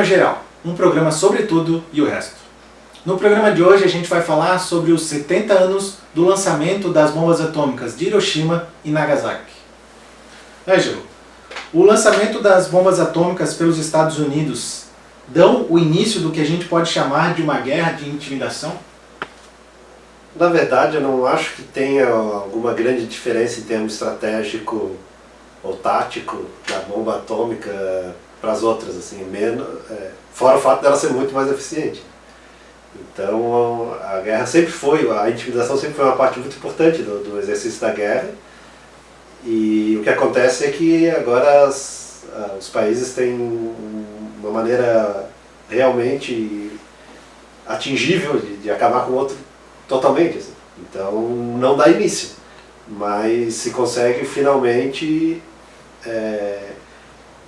Programa Geral, um programa sobre tudo e o resto. No programa de hoje a gente vai falar sobre os 70 anos do lançamento das bombas atômicas de Hiroshima e Nagasaki. Ângelo, o lançamento das bombas atômicas pelos Estados Unidos dão o início do que a gente pode chamar de uma guerra de intimidação? Na verdade, eu não acho que tenha alguma grande diferença em termos estratégico ou tático da bomba atômica para as outras, assim, fora o fato dela ser muito mais eficiente. Então, a guerra sempre foi, a intimidação sempre foi uma parte muito importante do exercício da guerra. E o que acontece é que agora os países têm uma maneira realmente atingível de acabar com o outro totalmente. Assim. Então, não dá início, mas se consegue finalmente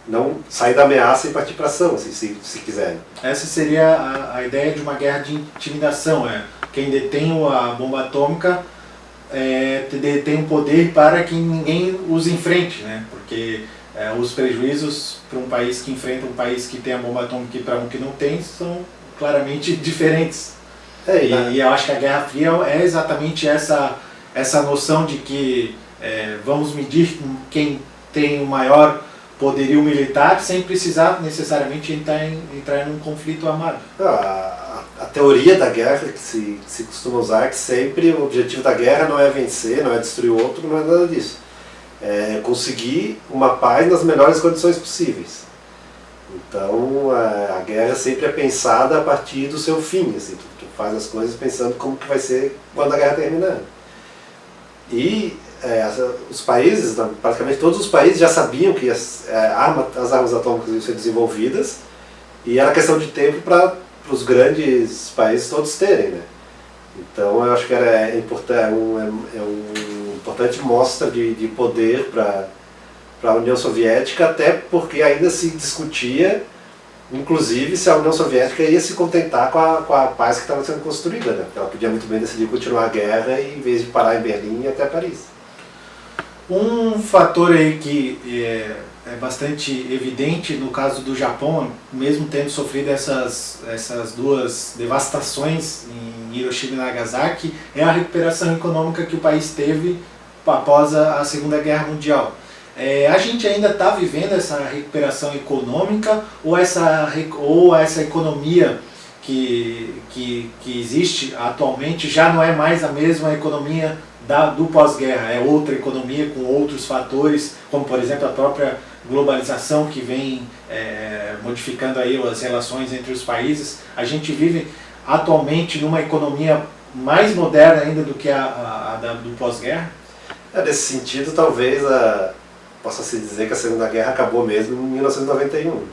não sair da ameaça e partir para ação, assim, se quiserem. Essa seria a ideia de uma guerra de intimidação. Quem detém a bomba atômica detém o poder para que ninguém os enfrente, né? Porque os prejuízos para um país que enfrenta um país que tem a bomba atômica e para um que não tem são claramente diferentes. E eu acho que a Guerra Fria é exatamente essa noção de que vamos medir quem tem o maior poderio militar sem precisar necessariamente entrar em um conflito armado. A teoria da guerra que se costuma usar é que sempre o objetivo da guerra não é vencer, não é destruir o outro, não é nada disso. É conseguir uma paz nas melhores condições possíveis. Então a guerra sempre é pensada a partir do seu fim, assim, tu faz as coisas pensando como que vai ser quando a guerra terminar. E os países, praticamente todos os países já sabiam que as armas atômicas iam ser desenvolvidas e era questão de tempo para os grandes países todos terem, né? Então eu acho que é um importante mostra de poder para a União Soviética, até porque ainda se discutia, inclusive, se a União Soviética ia se contentar com a paz que estava sendo construída, né? Ela podia muito bem decidir continuar a guerra em vez de parar em Berlim e ir até Paris. Um fator aí que é bastante evidente no caso do Japão, mesmo tendo sofrido essas duas devastações em Hiroshima e Nagasaki, é a recuperação econômica que o país teve após a Segunda Guerra Mundial. A gente ainda está vivendo essa recuperação econômica ou essa economia que existe atualmente já não é mais a mesma economia do pós-guerra, é outra economia com outros fatores, como por exemplo a própria globalização que vem modificando aí as relações entre os países. A gente vive atualmente numa economia mais moderna ainda do que a do pós-guerra? Nesse sentido, talvez possa-se dizer que a Segunda Guerra acabou mesmo em 1991.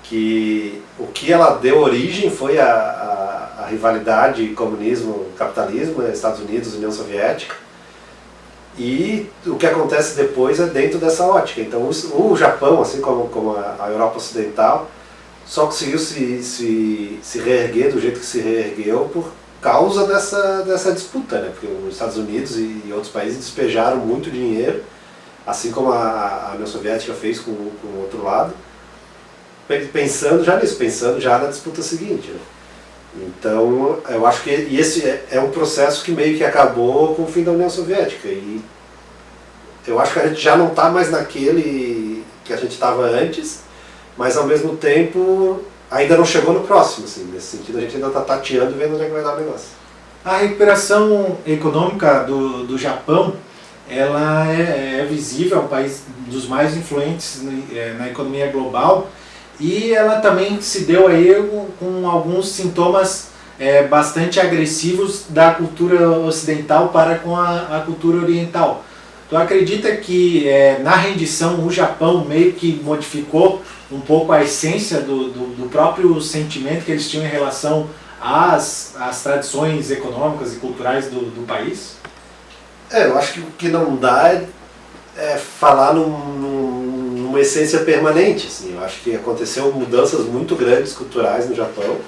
Que o que ela deu origem foi a rivalidade comunismo-capitalismo, Estados Unidos, União Soviética, e o que acontece depois é dentro dessa ótica. Então o Japão, assim como a Europa Ocidental, só conseguiu se reerguer do jeito que se reergueu por causa dessa disputa, né? Porque os Estados Unidos e outros países despejaram muito dinheiro, assim como a União Soviética fez com o outro lado, pensando já na disputa seguinte, né? Então, eu acho que esse é um processo que meio que acabou com o fim da União Soviética. E eu acho que a gente já não está mais naquele que a gente estava antes, mas ao mesmo tempo ainda não chegou no próximo. Assim, nesse sentido, a gente ainda está tateando e vendo onde é que vai dar o negócio. A recuperação econômica do Japão, ela é visível, é um país dos mais influentes na economia global. E ela também se deu aí com alguns sintomas bastante agressivos da cultura ocidental para com a cultura oriental. Tu acredita que na rendição o Japão meio que modificou um pouco a essência do próprio sentimento que eles tinham em relação às tradições econômicas e culturais do país? Eu acho que o que não dá é falar numa essência permanente. Assim. Eu acho que aconteceu mudanças muito grandes culturais no Japão,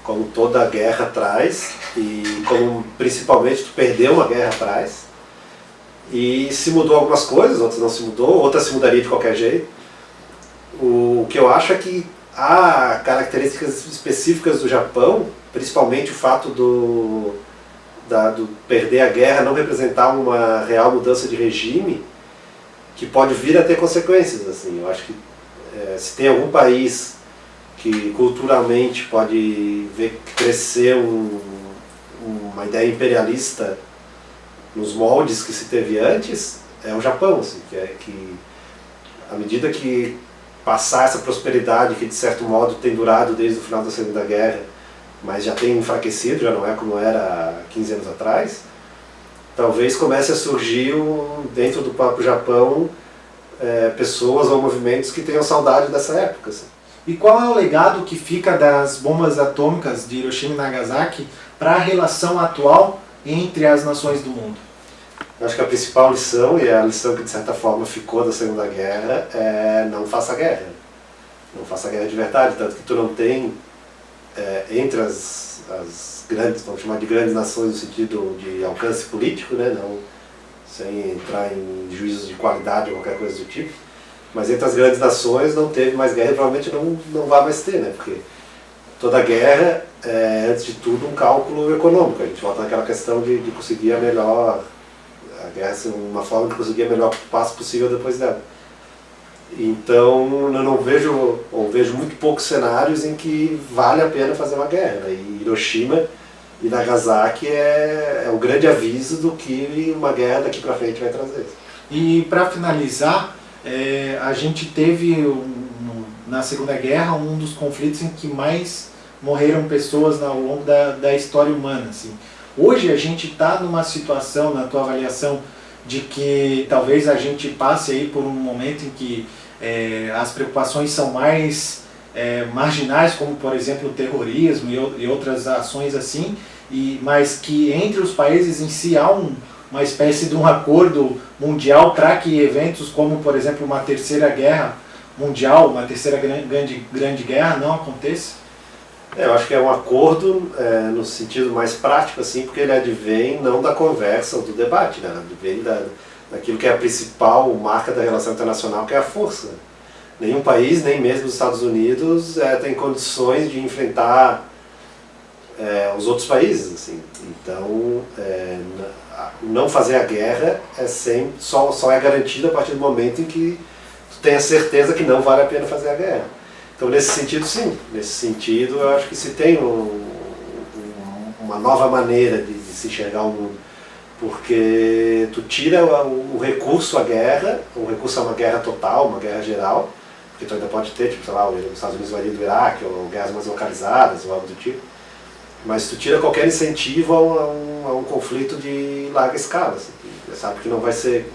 como toda a guerra traz, e como principalmente tu perdeu uma guerra traz. E se mudou algumas coisas, outras não se mudou, outras se mudaria de qualquer jeito. O que eu acho é que há características específicas do Japão, principalmente o fato do perder a guerra não representar uma real mudança de regime, que pode vir a ter consequências. Assim. Eu acho que se tem algum país que culturalmente pode ver crescer uma ideia imperialista nos moldes que se teve antes, é o Japão. Assim, que à medida que passar essa prosperidade que de certo modo tem durado desde o final da Segunda Guerra, mas já tem enfraquecido, já não é como era há 15 anos atrás, talvez comece a surgir dentro do próprio Japão pessoas ou movimentos que tenham saudade dessa época. Assim. E qual é o legado que fica das bombas atômicas de Hiroshima e Nagasaki para a relação atual entre as nações do mundo? Eu acho que a principal lição, e a lição que de certa forma ficou da Segunda Guerra, é não faça guerra. Não faça guerra de verdade, tanto que tu não tem entre as grandes, vamos chamar de grandes nações no sentido de alcance político, né, não, sem entrar em juízos de qualidade ou qualquer coisa do tipo, mas entre as grandes nações não teve mais guerra e provavelmente não vai mais ter, né, porque toda guerra é, antes de tudo, um cálculo econômico. A gente volta naquela questão de conseguir a guerra ser uma forma de conseguir a melhor passo possível depois dela. Então, eu não vejo, ou vejo muito poucos cenários em que vale a pena fazer uma guerra. Né? E Hiroshima e Nagasaki é o grande aviso do que uma guerra daqui para frente vai trazer. E para finalizar, a gente teve na Segunda Guerra um dos conflitos em que mais morreram pessoas ao longo da história humana. Assim. Hoje a gente está numa situação, na tua avaliação, de que talvez a gente passe aí por um momento em que as preocupações são mais marginais, como por exemplo o terrorismo e outras ações assim, mas que entre os países em si há uma espécie de um acordo mundial para que eventos como, por exemplo, uma terceira guerra mundial, uma terceira grande guerra não aconteça? Eu acho que é um acordo no sentido mais prático, assim, porque ele advém não da conversa ou do debate, né? Advém daquilo que é a principal marca da relação internacional, que é a força. Nenhum país, nem mesmo os Estados Unidos, tem condições de enfrentar os outros países. Assim. Então, não fazer a guerra só é garantido a partir do momento em que tu tenha certeza que não vale a pena fazer a guerra. Então, nesse sentido, sim. Nesse sentido, eu acho que se tem uma nova maneira de se enxergar o mundo. Porque tu tira o recurso à guerra, o recurso a uma guerra total, uma guerra geral, porque tu ainda pode ter, tipo, sei lá, os Estados Unidos vai do Iraque, ou guerras mais localizadas, ou algo do tipo. Mas tu tira qualquer incentivo a um conflito de larga escala. Assim. Tu sabe que não vai ser...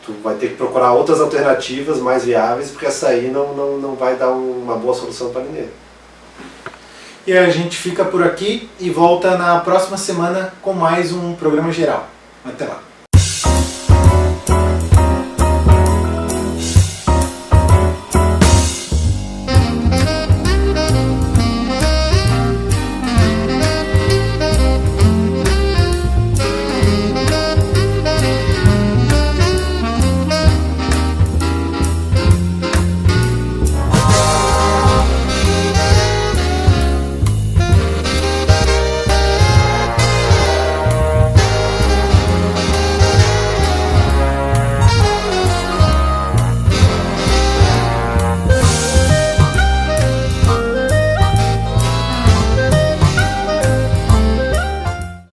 Tu vai ter que procurar outras alternativas mais viáveis, porque essa aí não vai dar uma boa solução para ninguém. E a gente fica por aqui e volta na próxima semana com mais um programa geral. Até lá!